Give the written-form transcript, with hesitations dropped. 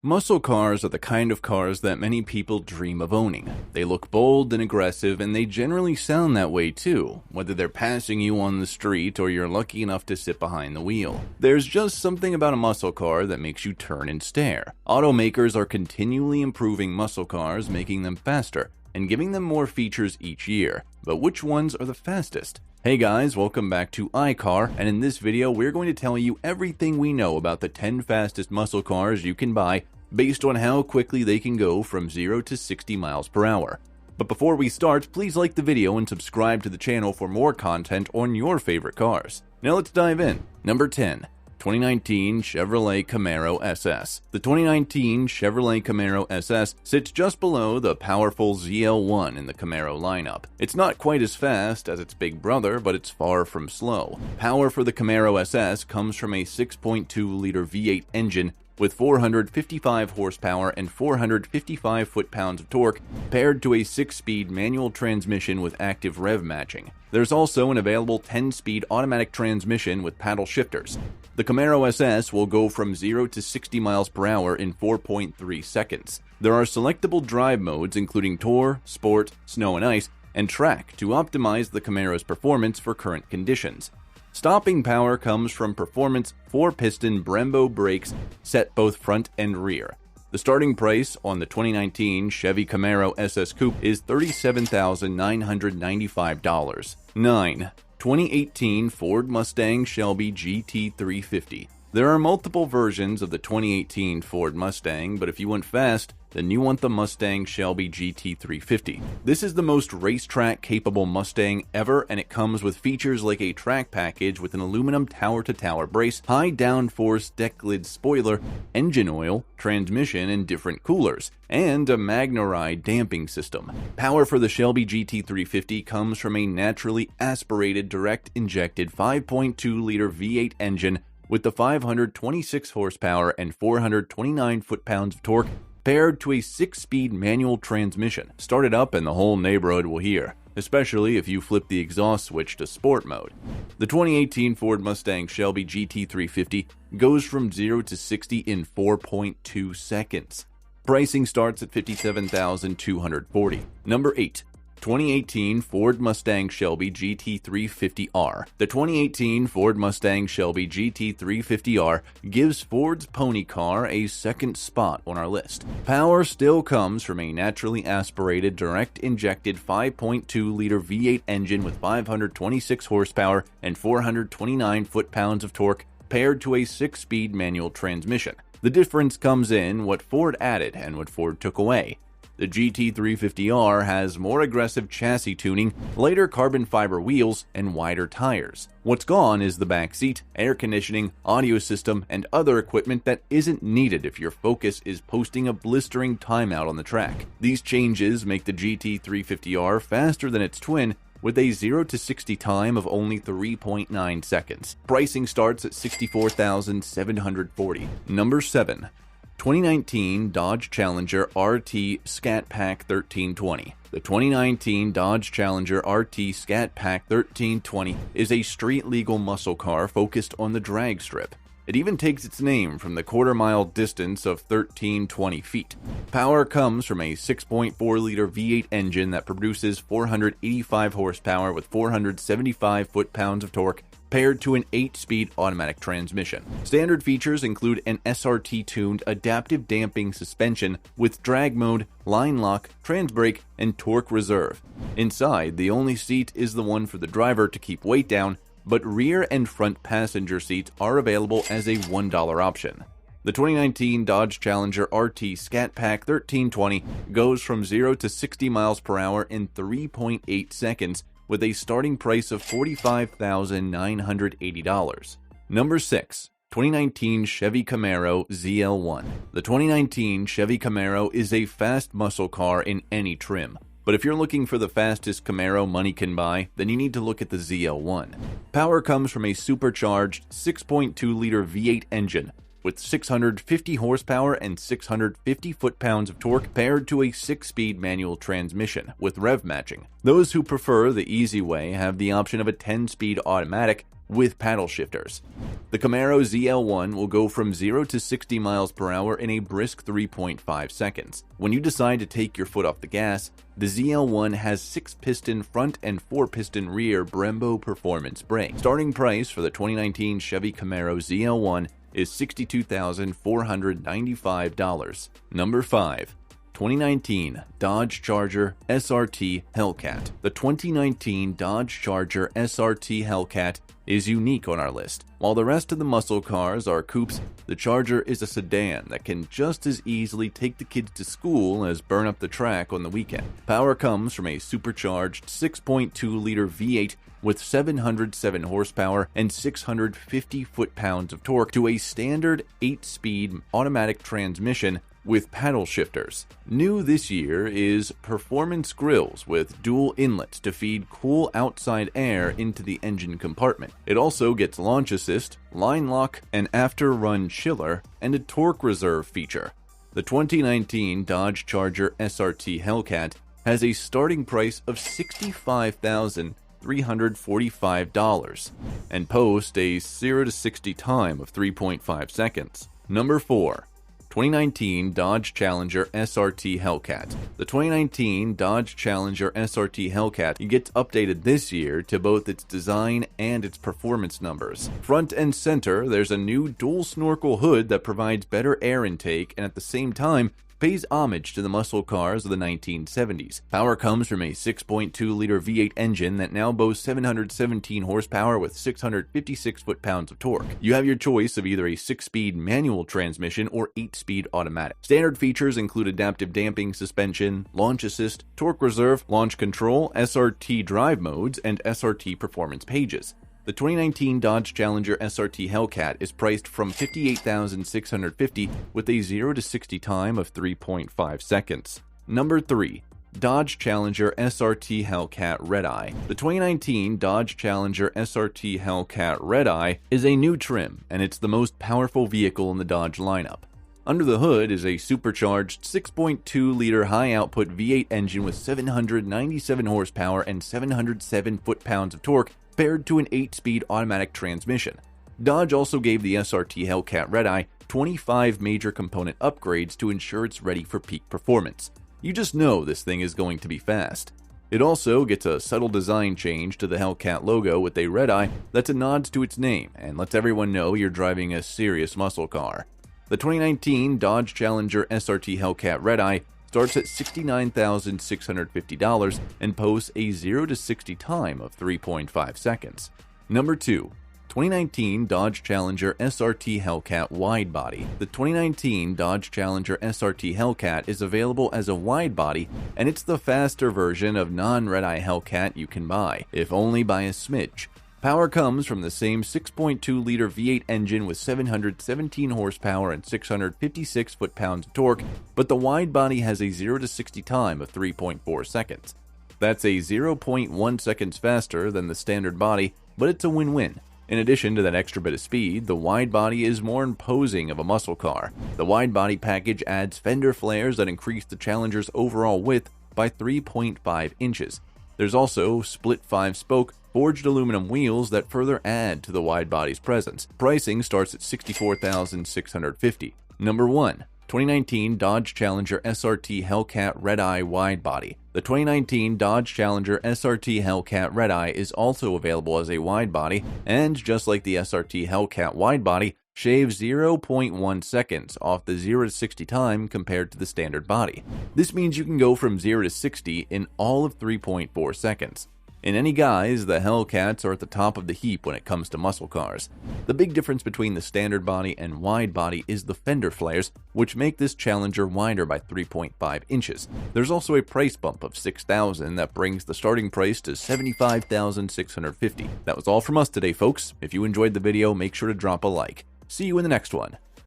Muscle cars are the kind of cars that many people dream of owning. They look bold and aggressive, and they generally sound that way too, whether they're passing you on the street or you're lucky enough to sit behind the wheel. There's just something about a muscle car that makes you turn and stare. Automakers are continually improving muscle cars, making them faster, and giving them more features each year. But which ones are the fastest? Hey guys, welcome back to iCar, and in this video we're going to tell you everything we know about the 10 fastest muscle cars you can buy based on how quickly they can go from 0 to 60 miles per hour. But before we start, please like the video and subscribe to the channel for more content on your favorite cars. Now let's dive in. Number 10. 2019 Chevrolet Camaro SS. The 2019 Chevrolet Camaro SS sits just below the powerful ZL1 in the Camaro lineup. It's not quite as fast as its big brother, but it's far from slow. Power for the Camaro SS comes from a 6.2-liter V8 engine with 455 horsepower and 455 foot-pounds of torque, paired to a 6-speed manual transmission with active rev matching. There's also an available 10-speed automatic transmission with paddle shifters. The Camaro SS will go from 0 to 60 miles per hour in 4.3 seconds. There are selectable drive modes including Tour, Sport, Snow and Ice, and Track to optimize the Camaro's performance for current conditions. Stopping power comes from performance 4-piston Brembo brakes set both front and rear. The starting price on the 2019 Chevy Camaro SS Coupe is $37,995. 9. 2018 Ford Mustang Shelby GT350. There are multiple versions of the 2018 Ford Mustang, but if you want fast, then you want the Mustang Shelby GT350. This is the most racetrack-capable Mustang ever, and it comes with features like a track package with an aluminum tower-to-tower brace, high downforce deck lid spoiler, engine oil, transmission, and different coolers, and a MagneRide damping system. Power for the Shelby GT350 comes from a naturally aspirated direct-injected 5.2-liter V8 engine with the 526 horsepower and 429 foot-pounds of torque, paired to a 6-speed manual transmission. Start it up and the whole neighborhood will hear, especially if you flip the exhaust switch to sport mode. The 2018 Ford Mustang Shelby GT350 goes from 0 to 60 in 4.2 seconds. Pricing starts at $57,240. Number 8. 2018 Ford Mustang Shelby GT350R. The 2018 Ford Mustang Shelby GT350R gives Ford's pony car a second spot on our list. Power still comes from a naturally aspirated direct-injected 5.2-liter V8 engine with 526 horsepower and 429 foot-pounds of torque, paired to a 6-speed manual transmission. The difference comes in what Ford added and what Ford took away. The GT350R has more aggressive chassis tuning, lighter carbon fiber wheels, and wider tires. What's gone is the back seat, air conditioning, audio system, and other equipment that isn't needed if your focus is posting a blistering timeout on the track. These changes make the GT350R faster than its twin, with a 0 to 60 time of only 3.9 seconds. Pricing starts at $64,740. Number 7. 2019 Dodge Challenger RT Scat Pack 1320. The 2019 Dodge Challenger RT Scat Pack 1320 is a street-legal muscle car focused on the drag strip. It even takes its name from the quarter-mile distance of 1,320 feet. Power comes from a 6.4-liter V8 engine that produces 485 horsepower with 475 foot-pounds of torque, paired to an 8-speed automatic transmission. Standard features include an SRT-tuned adaptive damping suspension with drag mode, line lock, trans brake, and torque reserve. Inside, the only seat is the one for the driver to keep weight down, but rear and front passenger seats are available as a $1 option. The 2019 Dodge Challenger RT Scat Pack 1320 goes from 0 to 60 miles per hour in 3.8 seconds, with a starting price of $45,980. Number 6. 2019 Chevy Camaro ZL1. The 2019 Chevy Camaro is a fast muscle car in any trim. But if you're looking for the fastest Camaro money can buy, then you need to look at the ZL1. Power comes from a supercharged 6.2-liter V8 engine with 650 horsepower and 650 foot-pounds of torque, paired to a 6-speed manual transmission with rev matching. Those who prefer the easy way have the option of a 10-speed automatic with paddle shifters. The Camaro ZL1 will go from 0 to 60 miles per hour in a brisk 3.5 seconds. When you decide to take your foot off the gas, the ZL1 has 6-piston front and 4-piston rear Brembo performance brakes. Starting price for the 2019 Chevy Camaro ZL1 is $62,495. Number 5. 2019 Dodge Charger SRT Hellcat. The 2019 Dodge Charger SRT Hellcat is unique on our list. While the rest of the muscle cars are coupes, the Charger is a sedan that can just as easily take the kids to school as burn up the track on the weekend. Power comes from a supercharged 6.2-liter V8 with 707 horsepower and 650 foot-pounds of torque to a standard 8-speed automatic transmission with paddle shifters. New this year is performance grills with dual inlets to feed cool outside air into the engine compartment. It also gets launch assist, line lock, an after-run chiller, and a torque reserve feature. The 2019 Dodge Charger SRT Hellcat has a starting price of $65,345 and posts a 0 to 60 time of 3.5 seconds. Number 4. 2019 Dodge Challenger SRT Hellcat. The 2019 Dodge Challenger SRT Hellcat gets updated this year to both its design and its performance numbers. Front and center, there's a new dual snorkel hood that provides better air intake and at the same time pays homage to the muscle cars of the 1970s. Power comes from a 6.2-liter V8 engine that now boasts 717 horsepower with 656 foot-pounds of torque. You have your choice of either a 6-speed manual transmission or 8-speed automatic. Standard features include adaptive damping suspension, launch assist, torque reserve, launch control, SRT drive modes, and SRT performance pages. The 2019 Dodge Challenger SRT Hellcat is priced from $58,650 with a 0 to 60 time of 3.5 seconds. Number 3. Dodge Challenger SRT Hellcat Red-Eye. The 2019 Dodge Challenger SRT Hellcat Red-Eye is a new trim, and it's the most powerful vehicle in the Dodge lineup. Under the hood is a supercharged 6.2-liter high-output V8 engine with 797 horsepower and 707 foot-pounds of torque paired to an 8-speed automatic transmission. Dodge also gave the SRT Hellcat Red-Eye 25 major component upgrades to ensure it's ready for peak performance. You just know this thing is going to be fast. It also gets a subtle design change to the Hellcat logo with a red eye that's a nod to its name and lets everyone know you're driving a serious muscle car. The 2019 Dodge Challenger SRT Hellcat Red-Eye starts at $69,650 and posts a 0 to 60 time of 3.5 seconds. Number 2. 2019 Dodge Challenger SRT Hellcat Wide Body. The 2019 Dodge Challenger SRT Hellcat is available as a wide body, and it's the faster version of non-Red-Eye Hellcat you can buy, if only by a smidge. Power comes from the same 6.2-liter V8 engine with 717 horsepower and 656 foot-pounds of torque, but the wide body has a 0 to 60 time of 3.4 seconds. That's a 0.1 seconds faster than the standard body, but it's a win-win. In addition to that extra bit of speed, the wide body is more imposing of a muscle car. The wide body package adds fender flares that increase the Challenger's overall width by 3.5 inches. There's also split 5-spoke forged aluminum wheels that further add to the wide body's presence. Pricing starts at $64,650. Number 1. 2019 Dodge Challenger SRT Hellcat Red-Eye Wide Body. The 2019 Dodge Challenger SRT Hellcat Red-Eye is also available as a wide body, and just like the SRT Hellcat Wide Body, shaves 0.1 seconds off the 0 to 60 time compared to the standard body. This means you can go from 0 to 60 in all of 3.4 seconds. In any guise, the Hellcats are at the top of the heap when it comes to muscle cars. The big difference between the standard body and wide body is the fender flares, which make this Challenger wider by 3.5 inches. There's also a price bump of $6,000 that brings the starting price to $75,650. That was all from us today, folks. If you enjoyed the video, make sure to drop a like. See you in the next one.